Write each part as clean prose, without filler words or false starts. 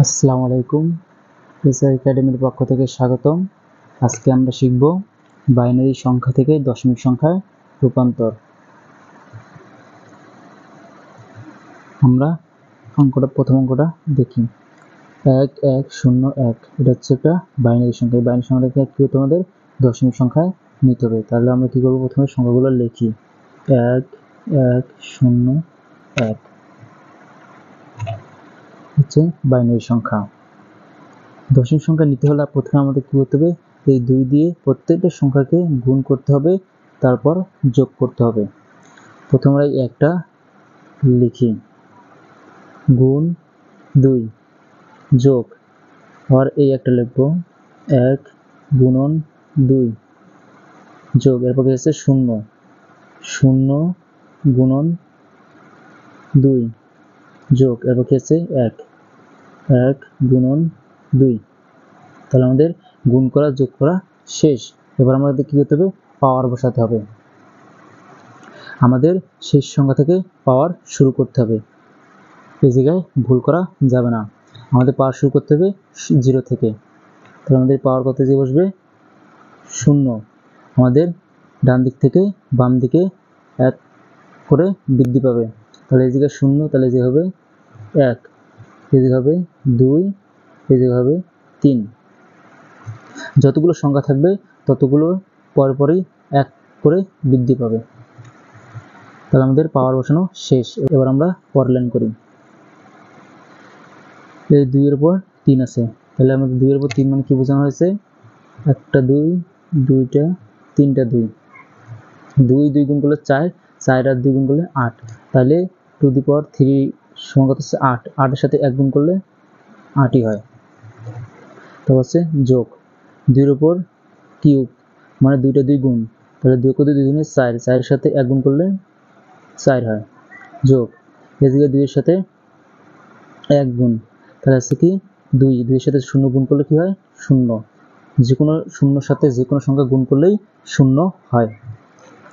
আসসালামু আলাইকুম। এসআর একাডেমির পক্ষ থেকে স্বাগতম। আজকে আমরা শিখব বাইনারি সংখ্যা থেকে দশমিক সংখ্যায় রূপান্তর। আমরা প্রথম অঙ্কটা দেখি। 1101, এটা হচ্ছে একটা বাইনারি সংখ্যা। এই বাইনারি সংখ্যাটাকে কি তোমাদের দশমিক সংখ্যায় নিতে হবে। তাহলে আমরা কি করব, প্রথমে সংখ্যাগুলো লিখি। 1101 হচ্ছে বাইনারি সংখ্যা। দশমিক সংখ্যা নিতে হলে প্রথমে আমাদের কি করতে হবে, এই 2 দিয়ে প্রত্যেকটা সংখ্যাকে গুণ করতে হবে, তারপর যোগ করতে হবে। প্রথমে আমরা একটা লিখি, গুণ 2 যোগ, আর এই একটা লিখবো 1 গুণন 2 যোগ, এরপর কি আছে 0 0 গুণন 2 যোগ, এরপর কি আছে 1 1 গুণন 2। তাহলে আমাদের গুণ করা যোগ করা শেষ। এবার আমাদের কি করতে হবে, পাওয়ার বসাতে হবে। আমাদের শেষ সংখ্যা থেকে পাওয়ার শুরু করতে হবে, এই জায়গায় ভুল করা যাবে না। আমাদের পাওয়ার শুরু করতে হবে 0 থেকে। তাহলে আমাদের পাওয়ার কত যে বসবে 0। আমাদের ডান দিক থেকে বাম দিকে 1 করে বৃদ্ধি পাবে। তাহলে এই জায়গায় 0, তাহলে যে হবে 1, এই যে হবে 2, এই যে হবে 3। যতগুলো সংখ্যা থাকবে ততগুলো পরপরই 1 করে বৃদ্ধি পাবে। তাহলে আমাদের পাওয়ার বসানো শেষ। এবার আমরা পরের লাইন করি। এই 2 এর উপর 3 আছে, তাহলে আমাদের 2 এর উপর 3 মানে কি বোঝানো হয়েছে, একটা 2, দুইটা, তিনটা 2, 2 2 গুণ করলে 4, 4 আর 2 গুণ করলে 8, তাহলে টু দি পাওয়ার 3 সমান কত হচ্ছে 8, 8 এর সাথে 1 গুণ করলে 8ই হয়। তো হচ্ছে যোগ, 2 এর উপর কিউব মানে 2টা 2 গুণ, তাহলে 2 কত 2 গুণে 4, 4 এর সাথে 1 গুণ করলে 4 হয়, যোগ, এই জায়গায় 2 এর সাথে 1 গুণ, তাহলে আছে কি 2, 2 এর সাথে 0 গুণ করলে কি হয় 0। যে কোনো শূন্যর সাথে যে কোনো সংখ্যা গুণ করলেই 0 হয়।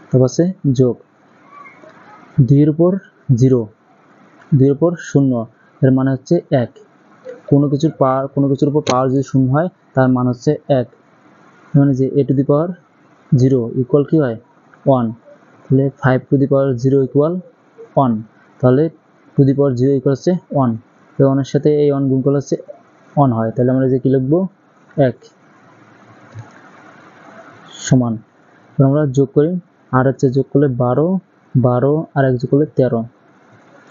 তারপর আছে যোগ, 2 এর উপর 0, 2 এর উপর 0, এর মানে হচ্ছে 1। কোনো কিছুর উপর পাওয়ার যদি 0 হয় তার মান হচ্ছে 1। মানে যে a to the power 0 equal কি হয় 1, তাহলে 5 টু দি পাওয়ার 0 ইকুয়াল 1, তাহলে টু দি পাওয়ার 0 ইকুয়াল হচ্ছে 1। এই 1 এর সাথে এই 1 গুণ করলে হচ্ছে 1 হয়, তাহলে আমরা যে কি লিখবো 1 সমান। আমরা যোগ করি, আর হচ্ছে যোগ করলে 12, 12 আর 1 যোগ করলে 13,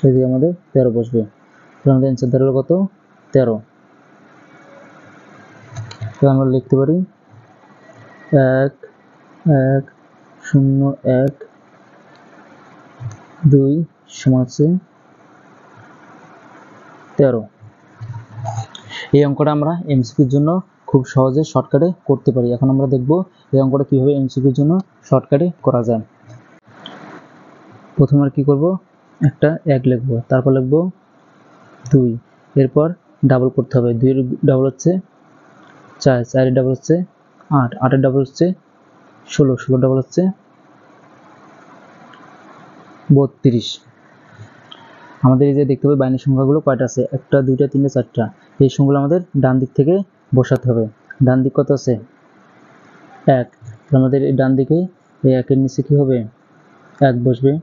এই যে আমাদের 13 বসবে। তাহলে আমাদের অ্যান্সার দাঁড়ালো কত 13। তাহলে আমরা লিখতে পারি 1 1 0 1 2 সমান হচ্ছে 13। এই অঙ্কটা আমরা এমসিকিউর জন্য খুব সহজে শর্টকাটে করতে পারি। এখন আমরা দেখব এই অঙ্কটা কিভাবে এমসিকিউর জন্য শর্টকাটে করা যায়। প্রথমে আর কি করব, একটা 1 লিখব, তারপর লিখব 2, এরপর ডাবল করতে হবে। 2 এর ডাবল হচ্ছে 4, 4 এর ডাবল হচ্ছে 8, 8 এর ডাবল হচ্ছে 16, 16 ডাবল হচ্ছে 32। আমাদের এই যে দেখতে হবে বাইনারি সংখ্যাগুলো কয়টা আছে, একটা, দুইটা, তিনটা, চারটা। এই সংখ্যাগুলো আমাদের ডান দিক থেকে বসাতে হবে। ডান দিক কত আছে 1, আমাদের এই ডান দিকে এই 1 এর নিচে কি হবে 1 বসবে।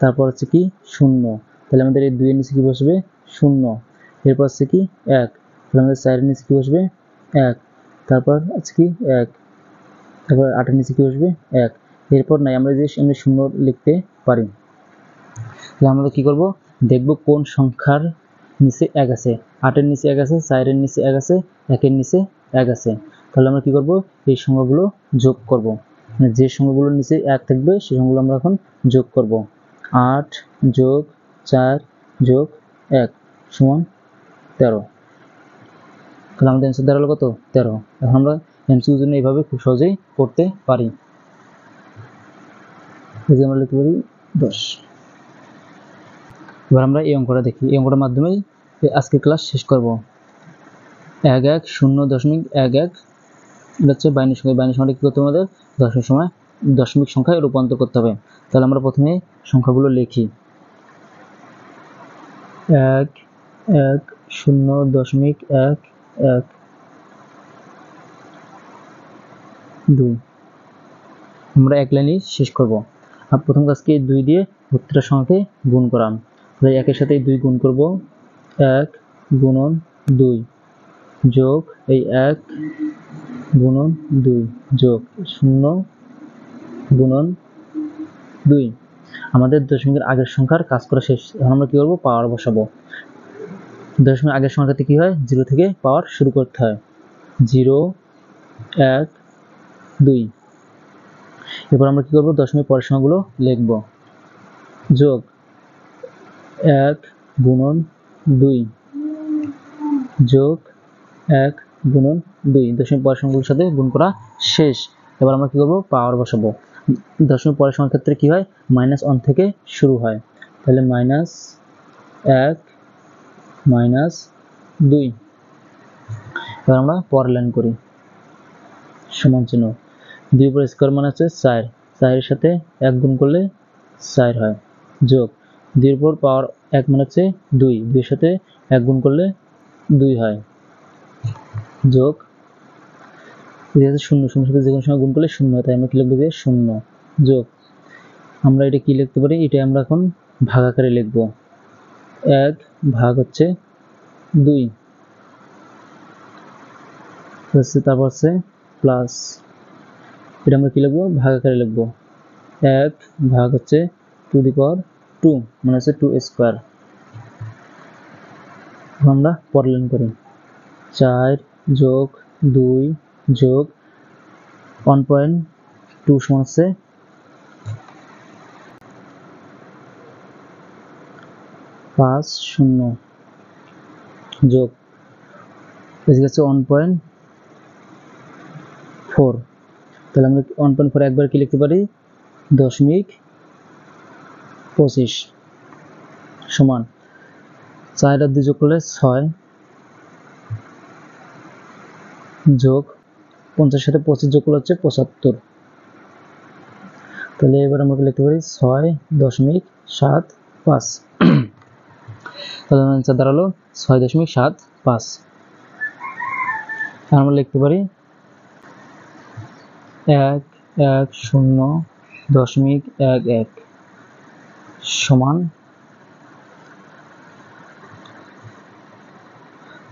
তারপর হচ্ছে কি 0, তাহলে আমাদের এই 2 এর নিচে কি বসবে 0, এরপর হচ্ছে কি 1, তাহলে আমাদের 4 এর নিচে কি বসবে 1, তারপর হচ্ছে কি 1, তারপর 8 এর নিচে কি বসবে 1, এরপর নাই আমরা যে এমনি 0 লিখতে পারি। তাহলে আমরা কি করব, দেখব কোন সংখ্যার নিচে 1 আছে। 8 এর নিচে 1 আছে, 4 এর নিচে 1 আছে, 1 এর নিচে 1 আছে। তাহলে আমরা কি করব, এই সংখ্যাগুলো যোগ করব। মানে যে সংখ্যাগুলোর নিচে 1 থাকবে সেই সংখ্যাগুলো আমরা এখন যোগ করব। 8 যোগ 4 যোগ 1 সমান 13। তাহলে আমাদের অ্যান্সার দাঁড়ালো কত 13। এখন আমরা এমসিকিউর জন্য এইভাবে খুব সহজেই করতে পারি। এই যে আমরা লিখতে পারি 10। এবার আমরা এই অঙ্কটা দেখি। এই অঙ্কটার মাধ্যমেই আজকের ক্লাস শেষ করব। 11.0.11, এটা হচ্ছে বাইনারি সংখ্যা। বাইনারি সংখ্যাটা কি করতে হবে, আমাদের দশমিক সংখ্যায় রূপান্তর করতে হবে। তাহলে আমরা প্রথমে সংখ্যাগুলো লিখি। 1 1.0.112 আমরা এক লাইনে শেষ করব। আর প্রথম কাজ কি 2 দিয়ে প্রত্যেকটা সংখ্যাকে গুণ করা। তাহলে একের সাথে 2 গুণ করব, 1 গুণন 2 যোগ এই 1 গুণন 2 যোগ 0 গুণন 2। আমাদের দশমিকের আগের সংখ্যার কাজ করা শেষ। এখন আমরা কি করব, পাওয়ার বসাবো। দশমিকের আগের সংখ্যাতে কি হয়, 0 থেকে পাওয়ার শুরু করতে হয়। 0 1 2। এরপর আমরা কি করব, দশমিক পরের সংখ্যাগুলো লিখব। যোগ 1 গুণন 2 যোগ 1 গুণন 2। দশমিক পরের সংখ্যাগুলোর সাথে গুণ করা শেষ। এবার আমরা কি করব, পাওয়ার বসাবো। দশমিক পরের সংখ্যার ক্ষেত্রে কি হয়, -1 থেকে শুরু হয়। তাহলে -1 -2। এবার আমরা পরের লাইন করি। সমান চিহ্ন 2 উপর স্কয়ার মানে হচ্ছে 4, 4 এর সাথে 1 গুণ করলে 4 হয়। যোগ 2 এর উপর পাওয়ার 1 মানে হচ্ছে 2, 2 এর সাথে 1 গুণ করলে 2 হয়। যোগ 0 0 সাথে যে কোনো সংখ্যা গুণ করলে 0 হয়, তাই আমরা কি লিখব, যে 0। যোগ আমরা এটা কি লিখতে পারি, এটা আমরা এখন ভাগ আকারে লিখব। 1 ভাগ হচ্ছে 2, তারপর হচ্ছে প্লাস, এটা আমরা কি লিখব, ভাগ আকারে লিখব। 1 ভাগ হচ্ছে 2 দি পাওয়ার 2 মানে হচ্ছে 2 স্কয়ার। আমরা পরের লাইন করি। 4 যোগ 2 যোগ 1.2 সমান হচ্ছে 50 যোগ এদিকে হচ্ছে 1.4। তাহলে আমরা 1.4 একবার কি লিখতে পারি, 0.25 সমান 4 আর 2 যোগ করলে 6 যোগ 50 সাথে 25 যোগ করলে হচ্ছে 75। তাহলে এবার আমরা লিখতে পারি 6.75। তাহলে आंसर দাঁড়ালো 6.75। আমরা লিখতে পারি 110.11 সমান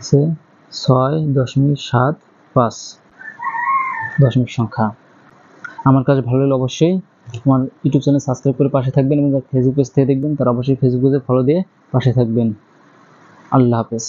6.75 দশমিক সংখ্যা। আমার কাছে ভালো লাগলে অবশ্যই আমার ইউটিউব চ্যানেল সাবস্ক্রাইব করে পাশে থাকবেন, এবং যারা ফেসবুক পেজ থেকে দেখবেন তারা অবশ্যই ফেসবুক পেজে ফলো দিয়ে পাশে থাকবেন। আল্লাহ হাফেজ।